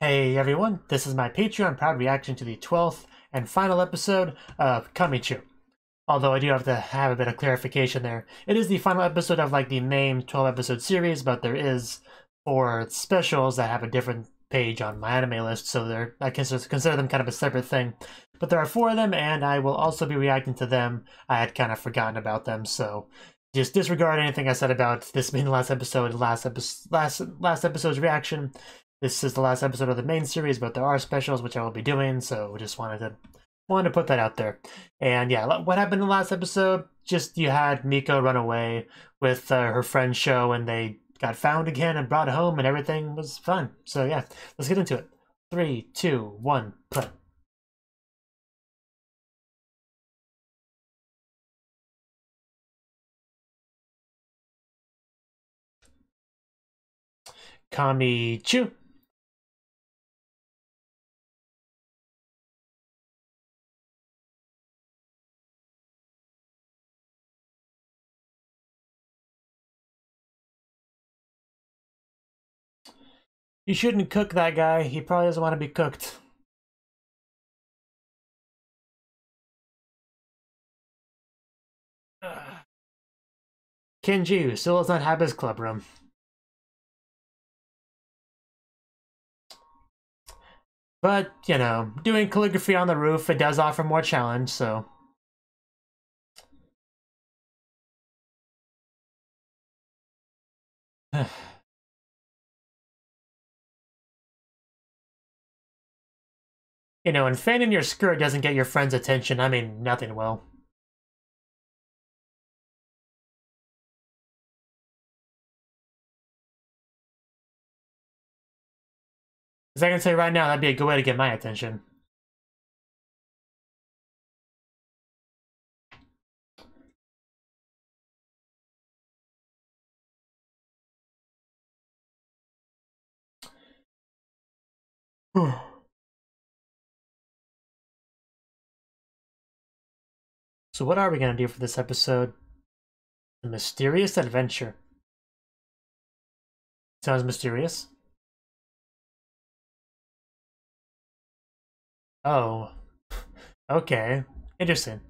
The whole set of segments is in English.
Hey everyone, this is my Patreon proud reaction to the 12th and final episode of Kamichu. Although I do have to have a bit of clarification there. It is the final episode of like the main 12 episode series, but there is 4 specials that have a different page on MyAnimeLIst, so I consider them kind of a separate thing. But there are 4 of them, and I will also be reacting to them. I had kind of forgotten about them, so just disregard anything I said about this being the last episode, last episode's reaction. This is the last episode of the main series, but there are specials which I will be doing, so just wanted to put that out there. And yeah, what happened in the last episode? Just you had Miko run away with her friend Sho, and they got found again and brought home, and everything was fun. So yeah, let's get into it. 3, 2, 1, play. Kamichu. You shouldn't cook that guy. He probably doesn't want to be cooked. Kenji still does not have his club room. But, you know, doing calligraphy on the roof, it does offer more challenge, so... You know, and fanning your skirt doesn't get your friend's attention. I mean, nothing will. As I can say right now, that'd be a good way to get my attention. So what are we going to do for this episode? A mysterious adventure. Sounds mysterious. Oh. Okay. Interesting.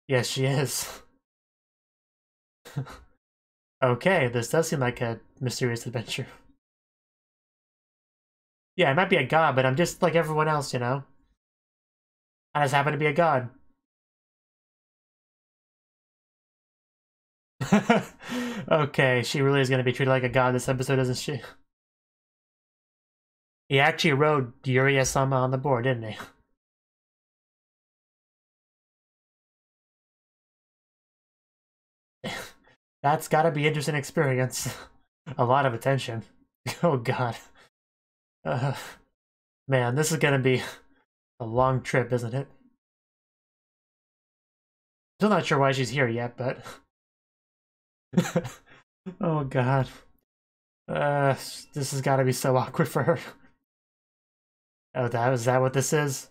Yes, she is. Okay, this does seem like a mysterious adventure. Yeah, I might be a god, but I'm just like everyone else, you know? I just happen to be a god. Okay, she really is going to be treated like a god this episode, isn't she? He actually wrote Yuria-sama on the board, didn't he? That's gotta be an interesting experience. A lot of attention. Oh god. Man, this is gonna be a long trip, isn't it? Still not sure why she's here yet, but... Oh god. This has gotta be so awkward for her. Oh, is that what this is?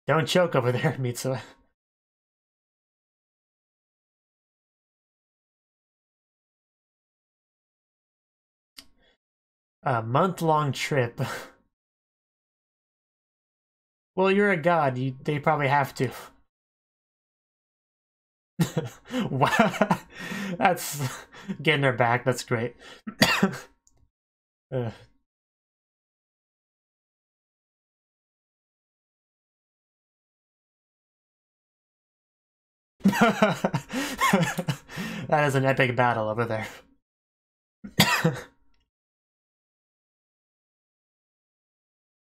Don't choke over there, Mitsuo. A month-long trip. Well, you're a god. They probably have to. Wow. That's getting her back. That's great. That is an epic battle over there.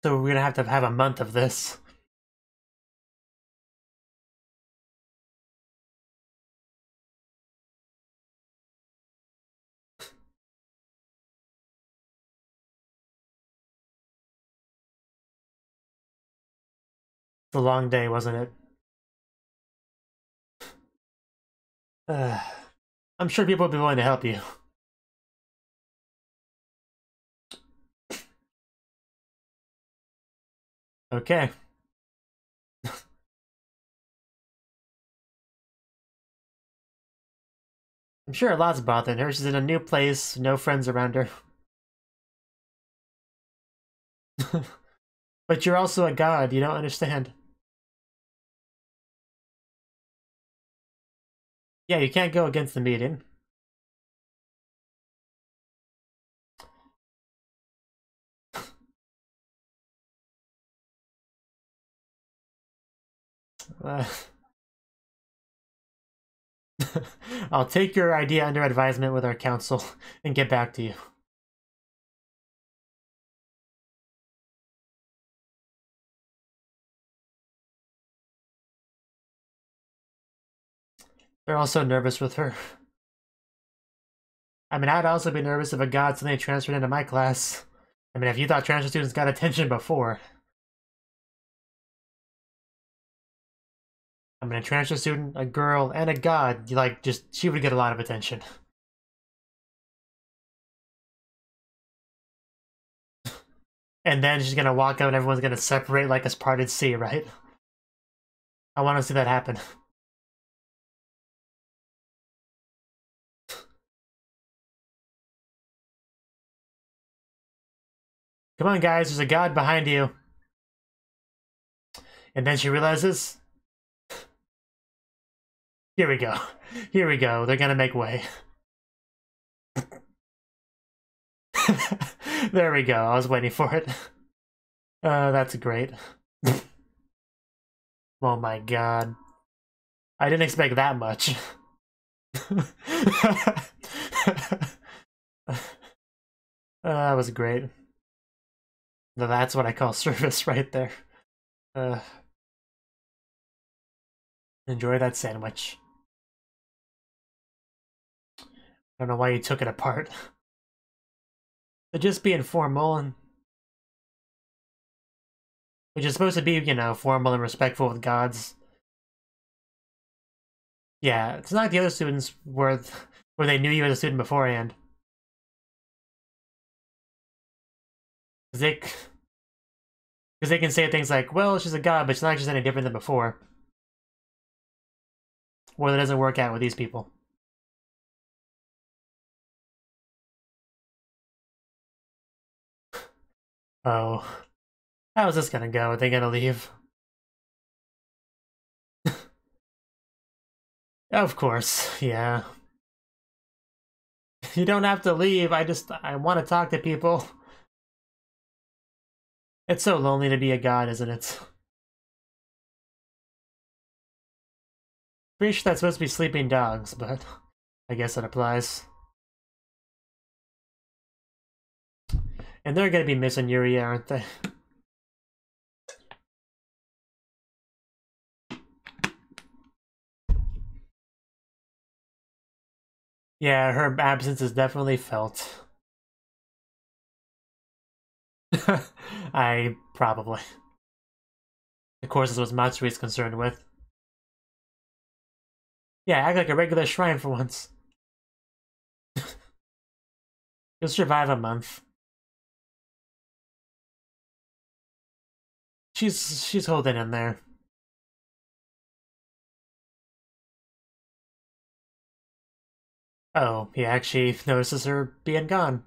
So we're gonna have a month of this. It's a long day, wasn't it? I'm sure people will be willing to help you. Okay. I'm sure a lot's bothering her. She's in a new place, no friends around her. But you're also a god, you don't understand. Yeah, you can't go against the meeting. I'll take your idea under advisement with our council and get back to you. They're also nervous with her. I mean, I'd also be nervous if a god suddenly transferred into my class. I mean, if you thought transfer students got attention before. I mean, a transfer student, a girl, and a god, she would get a lot of attention. And then she's gonna walk out and everyone's gonna separate like a parted sea, right? I want to see that happen. Come on, guys, there's a god behind you. And then she realizes... Here we go. Here we go. They're gonna make way. There we go. I was waiting for it. That's great. Oh my god. I didn't expect that much. That was great. That's what I call service right there. Enjoy that sandwich. I don't know why you took it apart. But just being formal and... Which is supposed to be, you know, formal and respectful with gods. Yeah, it's not like the other students where they knew you as a student beforehand. Because they can say things like, well, she's a god, but she's not just any different than before. Or that doesn't work out with these people. Oh. How's this gonna go? Are they gonna leave? Of course, yeah. You don't have to leave, I want to talk to people. It's so lonely to be a god, isn't it? Pretty sure that's supposed to be sleeping dogs, but I guess it applies. And they're gonna be missing Yuri, aren't they? Yeah, her absence is definitely felt. Probably. Of course, this was Matsuri is concerned with. Yeah, act like a regular shrine for once. You'll survive a month. She's holding in there. Oh, he actually notices her being gone.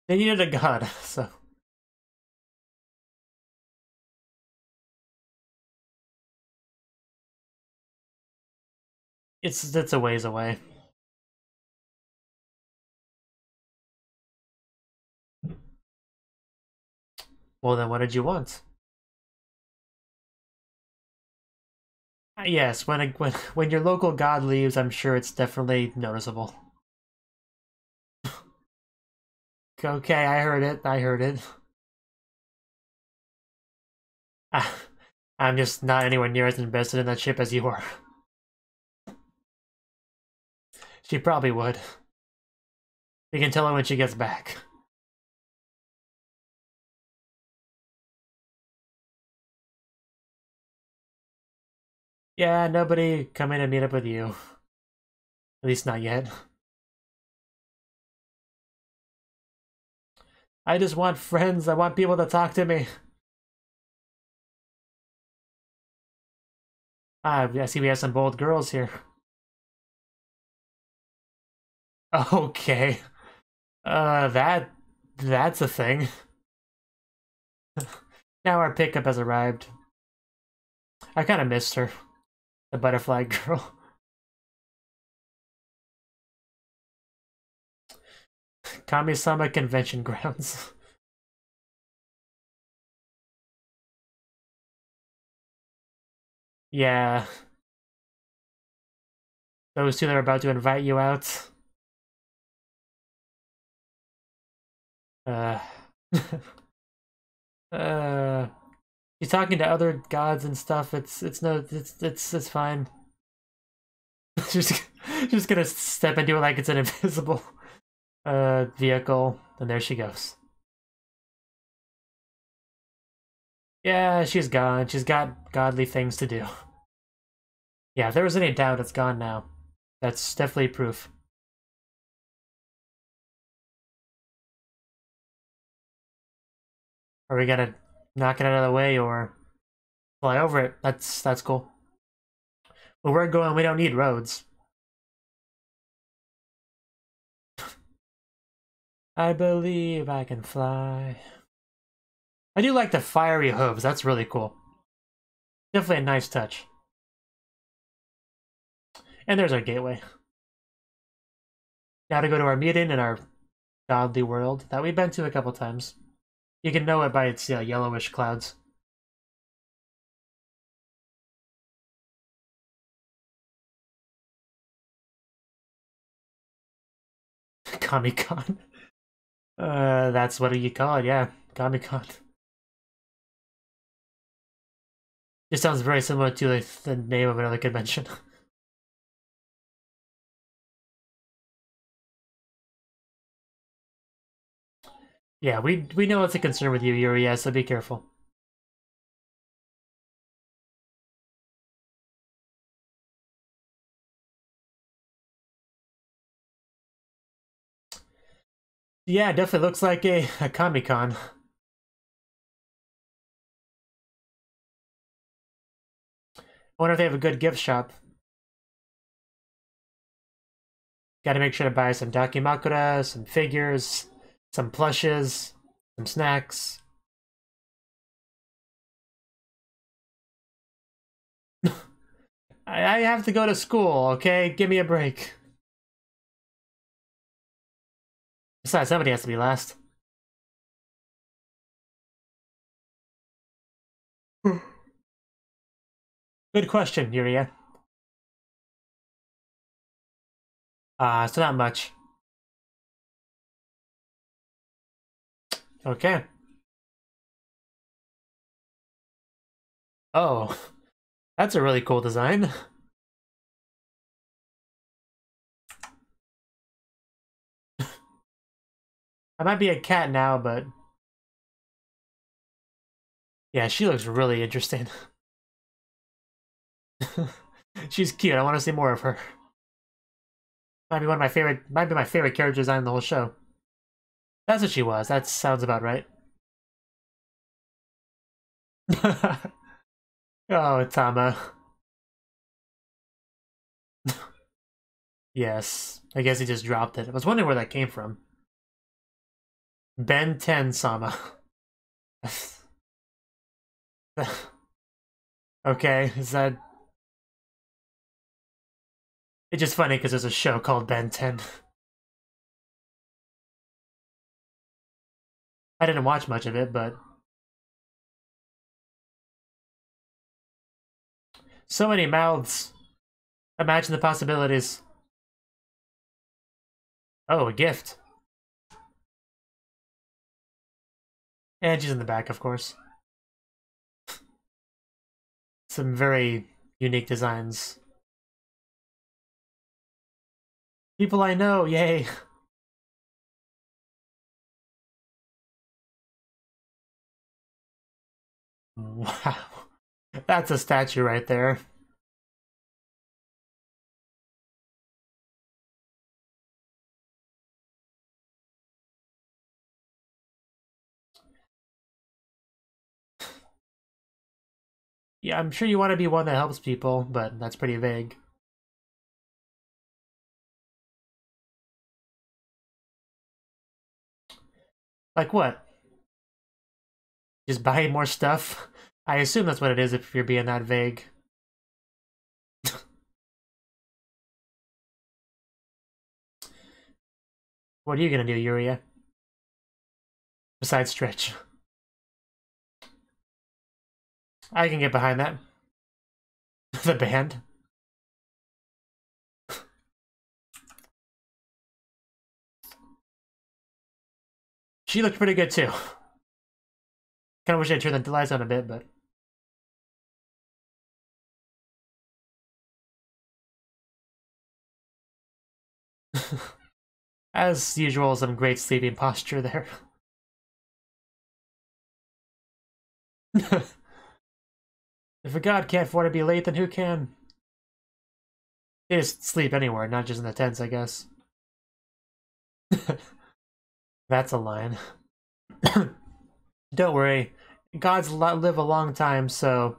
They needed a god, so... It's a ways away. Well then, what did you want? Yes, when your local god leaves, I'm sure it's definitely noticeable. Okay, I heard it. I heard it. I'm just not anywhere near as invested in that ship as you are. She probably would. We can tell her when she gets back. Yeah, nobody come in and meet up with you. At least not yet. I just want friends. I want people to talk to me. I see we have some bold girls here. Okay. That's a thing. Now our pickup has arrived. I kind of missed her. The butterfly girl. Kami-sama Convention Grounds. Yeah. Those two that are about to invite you out. Uh... She's talking to other gods and stuff. It's fine. Just gonna step into it like it's an invisible vehicle, and there she goes. Yeah, she's gone. She's got godly things to do. Yeah, if there was any doubt, it's gone now. That's definitely proof. Are we gonna knock it out of the way or fly over it? That's cool. Where we're going, we don't need roads. I believe I can fly. I do like the fiery hooves. That's really cool. Definitely a nice touch. And there's our gateway. Now to go to our meeting in our godly world that we've been to a couple times. You can know it by its yellowish clouds. Comic-Con. That's what you call it, yeah. Comic-Con. It sounds very similar to the name of another convention. Yeah, we know it's a concern with you, Yuri, yeah, so be careful. Yeah, it definitely looks like a Comic-Con. I wonder if they have a good gift shop. Gotta make sure to buy some Dakimakura, some figures, some plushes, some snacks. I have to go to school, okay? Give me a break. Besides, somebody has to be last. Good question, Yuria. So not much. Okay. Oh, that's a really cool design. I might be a cat now, but yeah, she looks really interesting. She's cute. I want to see more of her. Might be my favorite character design in the whole show. That's what she was. That sounds about right. Oh, Tama. Yes. I guess he just dropped it. I was wondering where that came from. Ben 10 Sama. Okay, is that... It's just funny because there's a show called Ben 10. I didn't watch much of it, but... So many mouths. Imagine the possibilities. Oh, a gift. And she's in the back, of course. Some very unique designs. People I know, yay! Wow. That's a statue right there. Yeah, I'm sure you want to be one that helps people, but that's pretty vague. Like what? Just buy more stuff? I assume that's what it is if you're being that vague. What are you gonna do, Yuria? Besides stretch. I can get behind that. The band. She looked pretty good too. Kinda wish I'd turned the lights on a bit, but... As usual, some great sleeping posture there. If a god can't afford to be late, then who can? They just sleep anywhere, not just in the tents, I guess. That's a line. Don't worry. Gods live a long time, so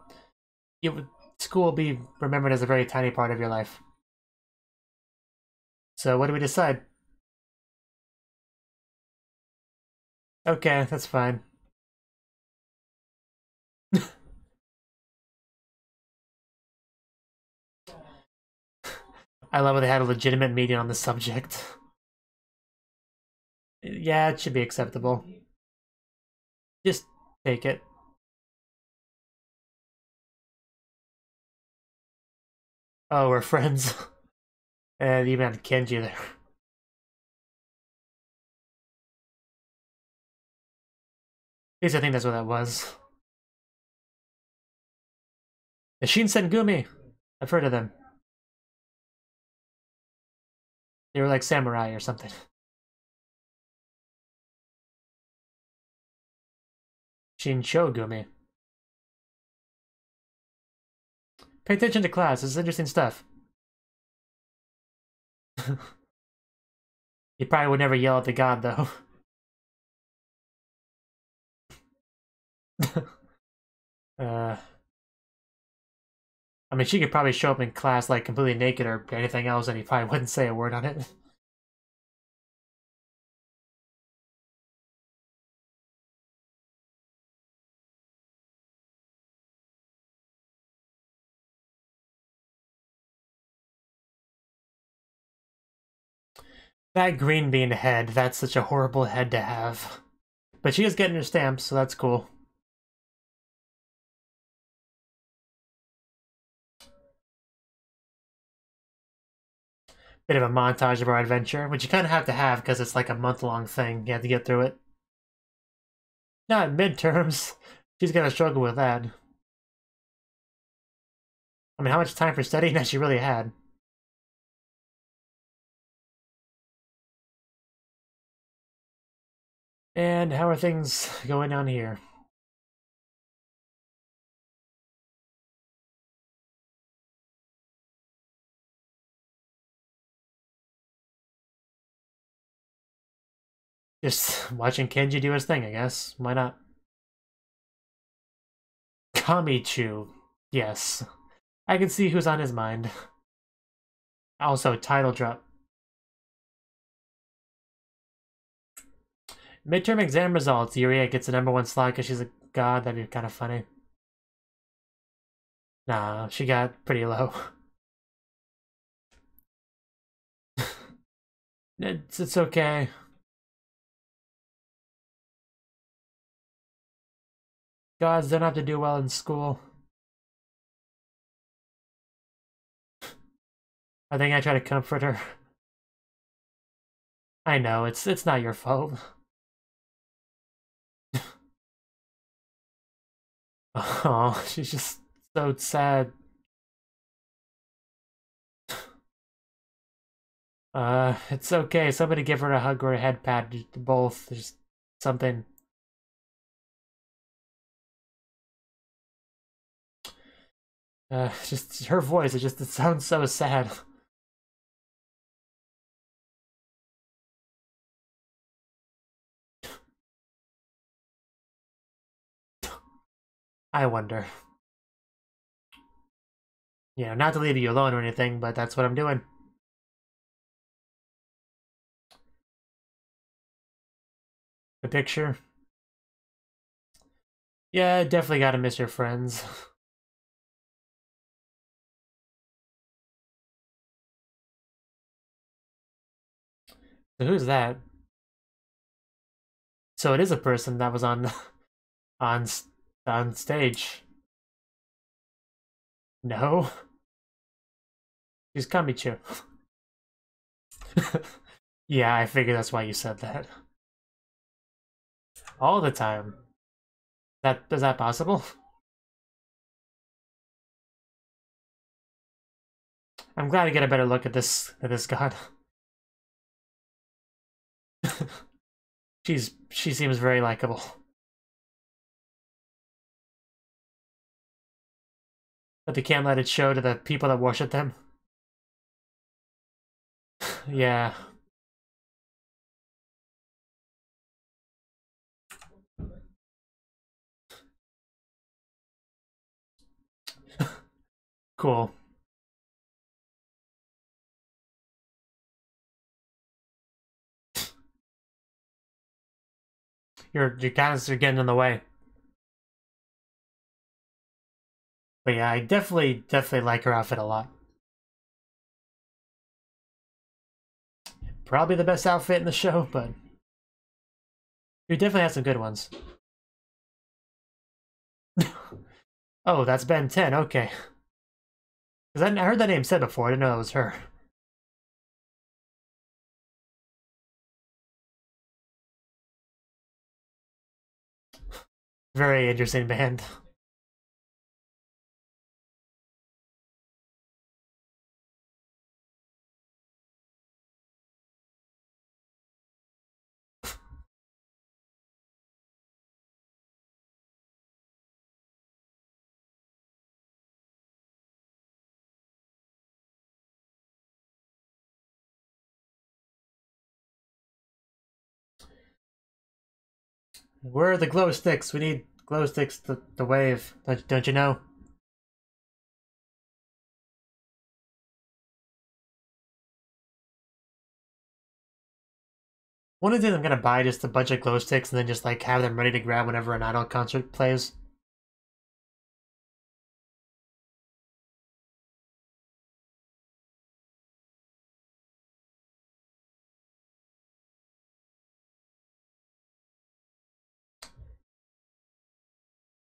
school will be remembered as a very tiny part of your life. So what do we decide? Okay, that's fine. I love how they had a legitimate meeting on the subject. Yeah, it should be acceptable. Just take it. Oh, we're friends. And even had Kenji there. At least I think that's what that was. The Shinsengumi! I've heard of them. They were like samurai or something. Shinshogumi. Pay attention to class, this is interesting stuff. You probably would never yell at the god, though. I mean, she could probably show up in class like completely naked or anything else, and he probably wouldn't say a word on it. That green bean head, that's such a horrible head to have. But she is getting her stamps, so that's cool. Bit of a montage of our adventure, which you kind of have to have because it's like a month-long thing. You have to get through it. Not midterms. She's gonna struggle with that. I mean, how much time for studying has she really had? And how are things going on here? Just watching Kenji do his thing, I guess. Why not? Kamichu. Yes. I can see who's on his mind. Also, title drop. Midterm exam results. Yuria gets the #1 slot because she's a god. That'd be kind of funny. Nah, she got pretty low. It's okay. Gods don't have to do well in school. I think I try to comfort her. I know, it's not your fault. Oh, she's just so sad. It's okay. Somebody give her a hug or a head pat. Both. Just something. Just her voice. It sounds so sad. I wonder. You know, not to leave you alone or anything, but that's what I'm doing. The picture. Yeah, definitely gotta miss your friends. So who's that? So it is a person that was on on on stage. No, she's Kamichu. Yeah, I figured that's why you said that. All the time. Is that possible? I'm glad to get a better look at this god. She seems very likable. But they can't let it show to the people that worship them. Yeah. Cool. Your guys are getting in the way. But yeah, I definitely like her outfit a lot. Probably the best outfit in the show, but you definitely have some good ones. Oh, that's Ben 10, okay. Because I heard that name said before, I didn't know it was her. Very interesting band. Where are the glow sticks? We need glow sticks to wave. Don't you know? One of the things I'm gonna buy just a bunch of glow sticks and then just like have them ready to grab whenever an idol concert plays.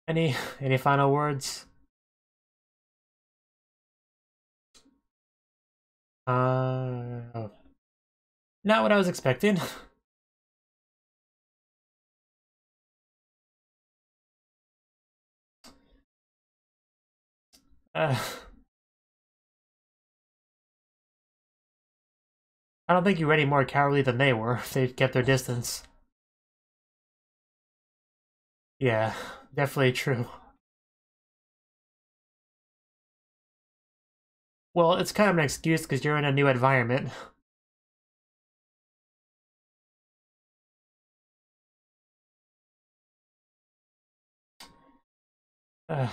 Any final words? Oh. Not what I was expecting. I don't think you were any more cowardly than they were. They kept their distance. Yeah, definitely true. Well, it's kind of an excuse because you're in a new environment. I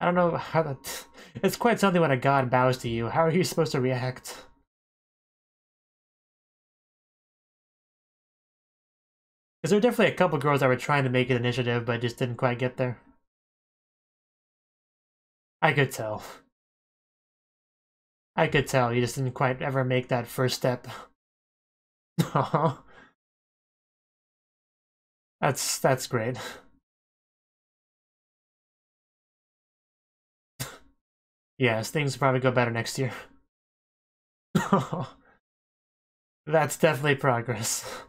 don't know how that... It's quite something when a god bows to you. How are you supposed to react? Because there were definitely a couple girls that were trying to make an initiative, but just didn't quite get there. I could tell. I could tell. You just didn't quite ever make that first step. That's great. Yes, things will probably go better next year. That's definitely progress.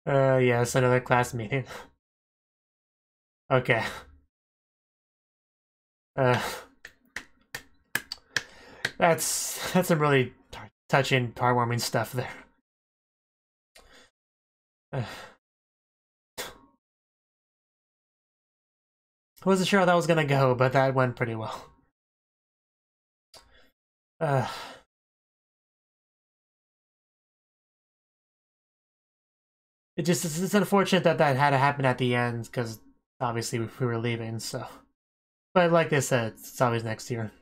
Yes, another class meeting. Okay. That's some really touching, heartwarming stuff there. Wasn't sure how that was gonna go, but that went pretty well. It's unfortunate that that had to happen at the end because obviously we were leaving, so. But like I said, it's always next year.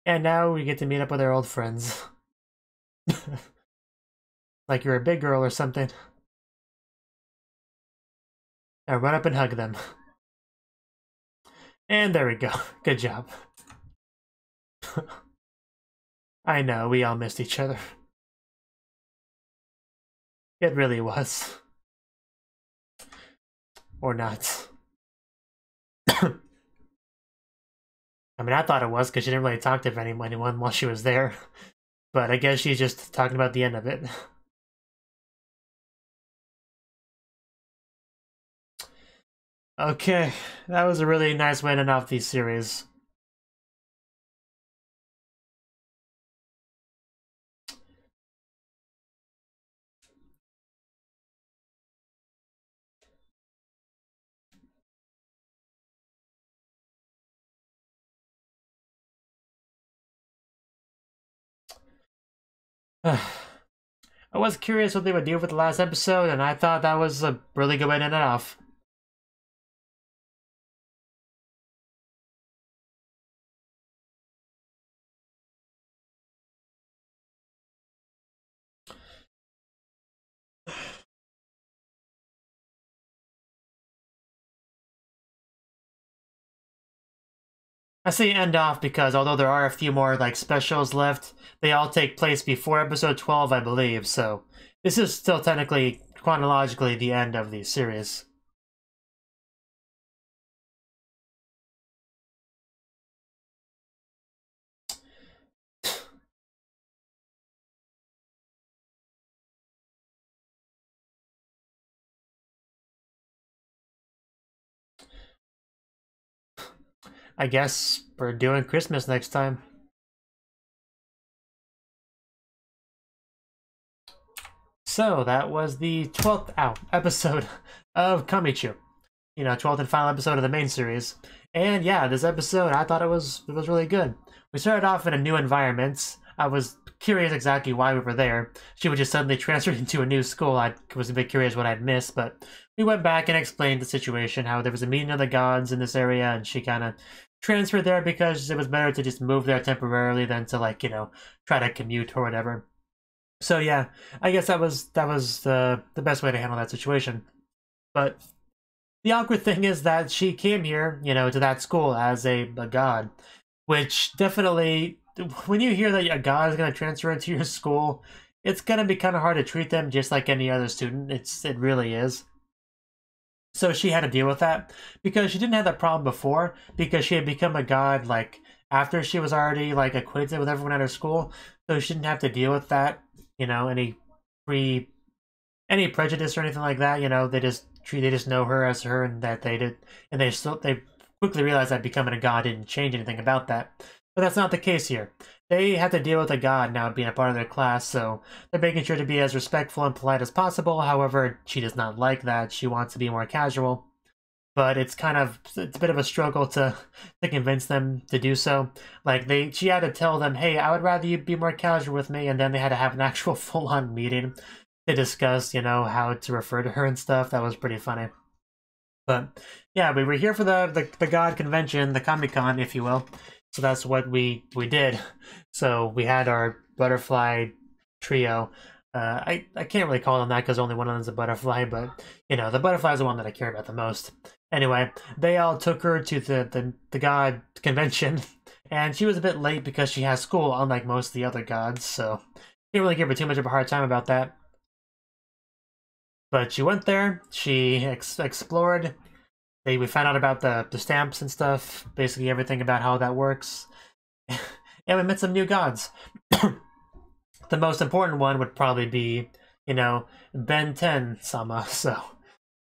And now we get to meet up with our old friends. Like you're a big girl or something. Now run up and hug them. And there we go. Good job. I know, we all missed each other. It really was. Or not. I mean, I thought it was because she didn't really talk to anyone while she was there. But I guess she's just talking about the end of it. Okay, that was a really nice way to end off the series. I was curious what they would do with the last episode, and I thought that was a really good way to end it off. I say end off because although there are a few more like specials left, they all take place before episode 12, I believe, so this is still technically, chronologically, the end of the series. I guess we're doing Christmas next time. So that was the 12th episode of Kamichu. You know, 12th and final episode of the main series. And yeah, this episode, I thought it was really good. We started off in a new environment. I was curious exactly why we were there. She would just suddenly transfer into a new school. I was a bit curious what I'd missed, but we went back and explained the situation, how there was a meeting of the gods in this area, and she kind of transferred there because it was better to just move there temporarily than to, like, you know, try to commute or whatever. So yeah, I guess that was the best way to handle that situation. But the awkward thing is that she came here, you know, to that school as a god, which definitely, when you hear that a god is going to transfer into your school, it's going to be kind of hard to treat them just like any other student. It really is. So she had to deal with that because she didn't have that problem before because she had become a god like after she was already like acquainted with everyone at her school, so she didn't have to deal with that, you know, any prejudice or anything like that. You know, they just know her as her, and that they quickly realized that becoming a god didn't change anything about that. But that's not the case here. They have to deal with a god now being a part of their class, so they're making sure to be as respectful and polite as possible. However, she does not like that. She wants to be more casual. But it's a bit of a struggle to convince them to do so. Like, she had to tell them, hey, I would rather you be more casual with me, and then they had to have an actual full-on meeting to discuss, you know, how to refer to her and stuff. That was pretty funny. But yeah, we were here for the God convention, the Comic-Con, if you will. So that's what we did. So we had our butterfly trio. I can't really call them that because only one of them is a butterfly, but you know, the butterfly is the one that I care about the most. Anyway, they all took her to the God convention, and she was a bit late because she has school, unlike most of the other gods. So can't really give her too much of a hard time about that. But she went there. She explored. We found out about the stamps and stuff, basically everything about how that works. And we met some new gods. The most important one would probably be, you know, Ben 10-sama. So,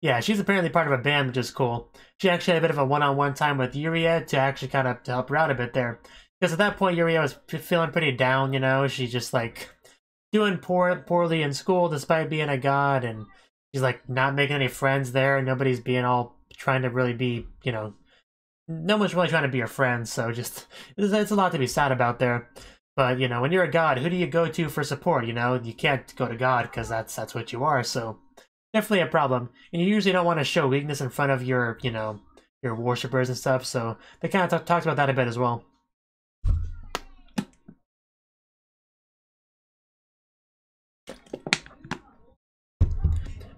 yeah, she's apparently part of a band, which is cool. She actually had a bit of a one-on-one time with Yuria to actually kind of help her out a bit there. Because at that point, Yuria was feeling pretty down, you know? She's just, like, doing poorly in school despite being a god, and she's, like, not making any friends there. Nobody's being all trying to really be, you know, no one's really trying to be your friend, so just, it's a lot to be sad about there. But, you know, when you're a god, who do you go to for support, you know? You can't go to God, because that's what you are, so definitely a problem. And you usually don't want to show weakness in front of your, you know, your worshippers and stuff, so they kind of talked about that a bit as well.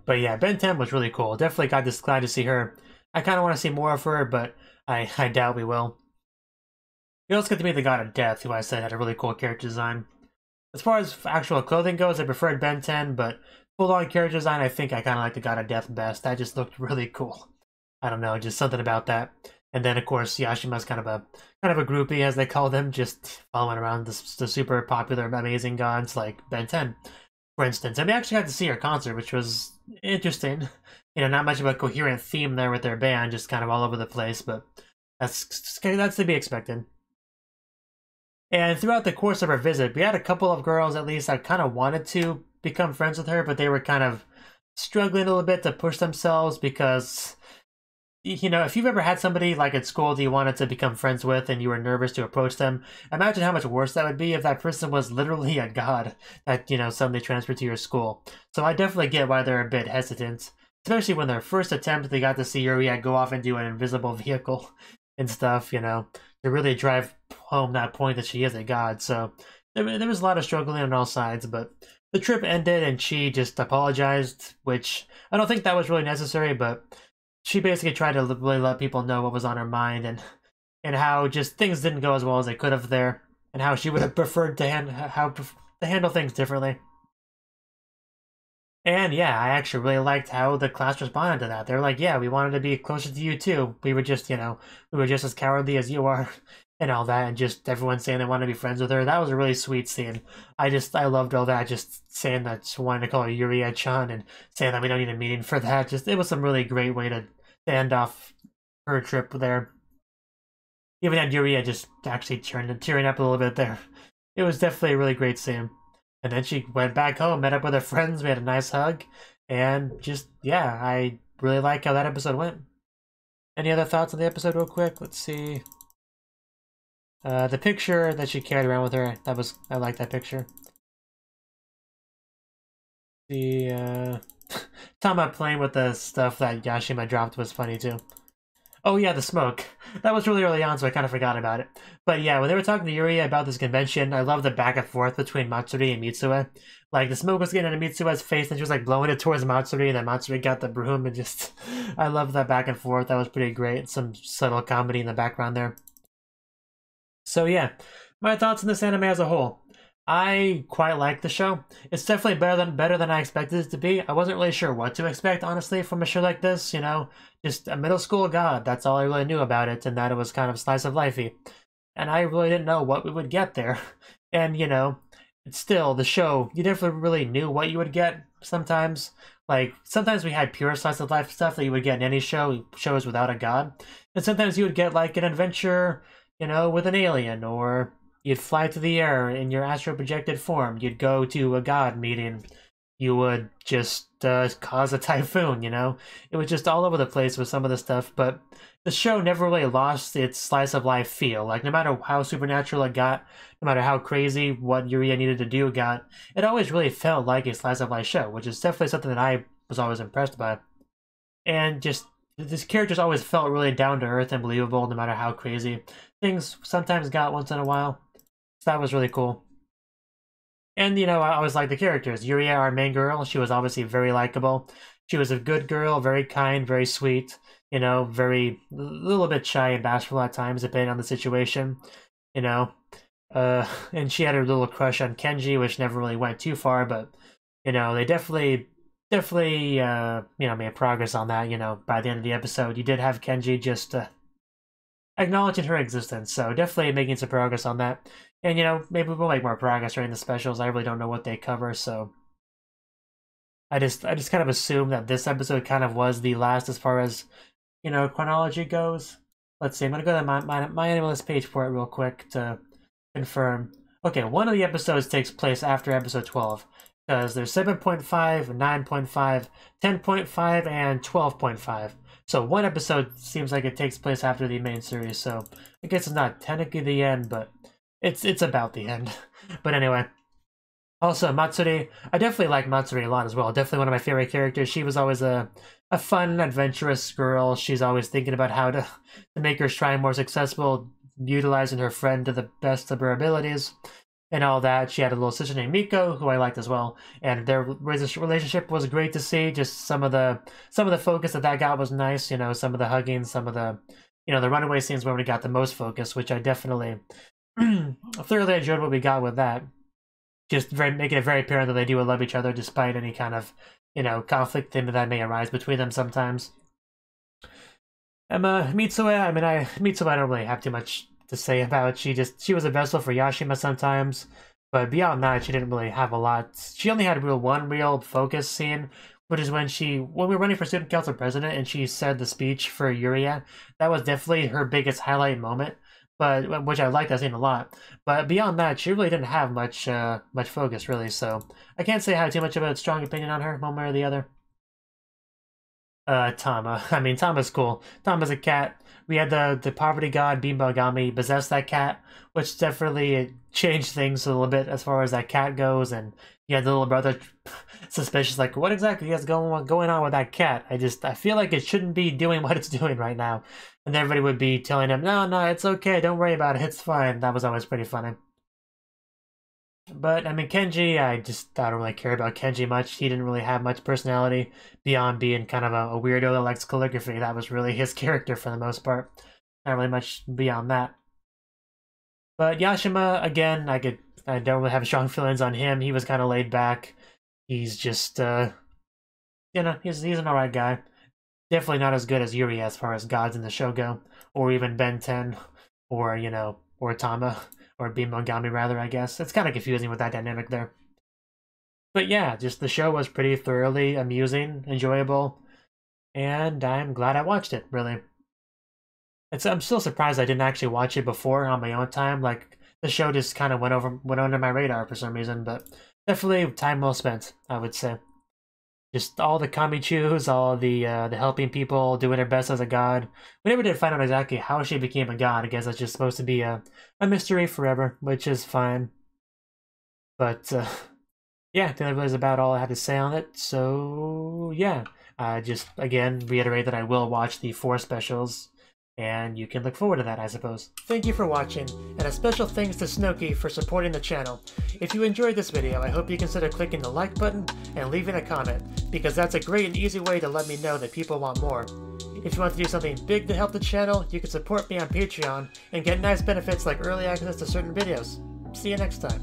But yeah, Ben 10 was really cool. Definitely glad to see her. I kind of want to see more of her, but I doubt we will. We also get to meet the God of Death, who I said had a really cool character design. As far as actual clothing goes, I preferred Ben 10, but full-on character design, I think I kind of like the God of Death best. That just looked really cool. I don't know, just something about that. And then, of course, Yashima's kind of a groupie, as they call them, just following around the super popular, amazing gods like Ben 10, for instance. And we actually got to see her concert, which was interesting. You know, not much of a coherent theme there with their band, just kind of all over the place, but that's to be expected. And throughout the course of our visit, we had a couple of girls, at least, that kind of wanted to become friends with her, but they were kind of struggling a little bit to push themselves because, you know, if you've ever had somebody like at school that you wanted to become friends with and you were nervous to approach them, imagine how much worse that would be if that person was literally a god that, you know, suddenly transferred to your school. So I definitely get why they're a bit hesitant, especially when their first attempt they got to see Ueck go off and do an invisible vehicle and stuff, you know, to really drive home that point that she is a god. So there was a lot of struggling on all sides, but the trip ended and she just apologized, which I don't think that was really necessary, but she basically tried to really let people know what was on her mind and how just things didn't go as well as they could have there, and how she would have preferred to handle things differently. And yeah, I actually really liked how the class responded to that. They were like, yeah, we wanted to be closer to you too. We were just, you know, we were just as cowardly as you are and all that, and just everyone saying they wanted to be friends with her. That was a really sweet scene. I loved all that, just saying that she wanted to call her Yuri-chan and saying that we don't need a meeting for that. Just, it was some really great way to end off her trip there. Even had Yuri just actually tearing up a little bit there. It was definitely a really great scene. And then she went back home, met up with her friends, we had a nice hug, and just, yeah, I really like how that episode went. Any other thoughts on the episode real quick? Let's see. The picture that she carried around with her, I like that picture. The, talking about playing with the stuff that Yashima dropped was funny too. Oh yeah, the smoke. That was really early on, so I kind of forgot about it. But yeah, when they were talking to Yuri about this convention, I love the back and forth between Matsuri and Mitsue. Like, the smoke was getting into Mitsue's face, and she was like blowing it towards Matsuri, and then Matsuri got the broom, and just... I love that back and forth. That was pretty great. Some subtle comedy in the background there. So yeah, my thoughts on this anime as a whole. I quite like the show. It's definitely better than I expected it to be. I wasn't really sure what to expect, honestly, from a show like this, you know? Just a middle school god, that's all I really knew about it, and that it was kind of slice of lifey. And I really didn't know what we would get there. And, you know, still, the show, you never really knew what you would get sometimes. Like, sometimes we had pure slice of life stuff that you would get in any shows without a god. And sometimes you would get, like, an adventure, you know, with an alien, or... you'd fly through the air in your astral projected form. You'd go to a god meeting. You would just cause a typhoon, you know? It was just all over the place with some of the stuff, but the show never really lost its slice of life feel. Like, no matter how supernatural it got, no matter how crazy what Yuria needed to do got, it always really felt like a slice of life show, which is definitely something that I was always impressed by. And just, these characters always felt really down to earth and believable, no matter how crazy things sometimes got once in a while. So that was really cool. And, you know, I always liked the characters. Yuria, our main girl, she was obviously very likable. She was a good girl, very kind, very sweet, you know, a little bit shy and bashful at times, depending on the situation, you know. And she had her little crush on Kenji, which never really went too far, but, you know, they definitely, you know, made progress on that, you know. By the end of the episode, you did have Kenji just acknowledging her existence, so definitely making some progress on that. And, you know, maybe we'll make more progress during the specials. I really don't know what they cover, so... I just kind of assume that this episode kind of was the last as far as, you know, chronology goes. Let's see, I'm going to go to my MyAnimeLIst page for it real quick to confirm. Okay, one of the episodes takes place after episode 12, because there's 7.5, 9.5, 10.5, and 12.5. So one episode seems like it takes place after the main series, so I guess it's not technically the end, but it's about the end. But anyway, Also, Matsuri, I definitely like Matsuri a lot as well. Definitely one of my favorite characters. She was always a fun, adventurous girl. She's always thinking about how to make her shrine more successful, utilizing her friend to the best of her abilities and all that. She had a little sister named Miko, who I liked as well, and their relationship was great to see. Just some of the focus that got was nice. You know, some of the hugging, some of the the runaway scenes where we got the most focus, which I definitely thoroughly enjoyed what we got with that. Just making it very apparent that they do love each other despite any kind of conflict that may arise between them sometimes. Mitsue, Mitsue I don't really have too much to say about. She was a vessel for Yashima sometimes, but beyond that, she didn't really have a lot. She only had one real focus scene, which is when we were running for student council president and she said the speech for Yuria. That was definitely her biggest highlight moment, but which I liked that scene a lot. But beyond that, she really didn't have much focus really, so I can't say I have too much of a strong opinion on her one way or the other. Tama. I mean, Tama's cool. Tama's a cat. We had the poverty god Bimbagami possess that cat, which definitely changed things a little bit as far as that cat goes, and you had the little brother suspicious, like, what exactly is going on with that cat? I feel like it shouldn't be doing what it's doing right now. And everybody would be telling him, no, it's okay, don't worry about it, it's fine. That was always pretty funny. But, I mean, Kenji, I don't really care about Kenji much. He didn't really have much personality beyond being kind of a weirdo that likes calligraphy. That was really his character for the most part. Not really much beyond that. But Yashima, again, I don't really have strong feelings on him. He was kind of laid back. He's just, he's an alright guy. Definitely not as good as Yuri as far as gods in the show go. Or even Ben 10. Or, or Tama. Or Bimbagami, rather, I guess. It's kind of confusing with that dynamic there. But yeah, just the show was pretty thoroughly amusing, enjoyable, and I'm glad I watched it, really. I'm still surprised I didn't actually watch it before on my own time. Like, the show just kind of went under my radar for some reason, but definitely time well spent, I would say. Just all the Kamichus, all the helping people, doing their best as a god. We never did find out exactly how she became a god. I guess that's just supposed to be a mystery forever, which is fine. But, yeah, that was about all I had to say on it. So, yeah. Just, again, reiterate that I will watch the 4 specials. And you can look forward to that, I suppose. Thank you for watching, and a special thanks to Cnouki for supporting the channel. If you enjoyed this video, I hope you consider clicking the like button and leaving a comment, because that's a great and easy way to let me know that people want more. If you want to do something big to help the channel, you can support me on Patreon and get nice benefits like early access to certain videos. See you next time.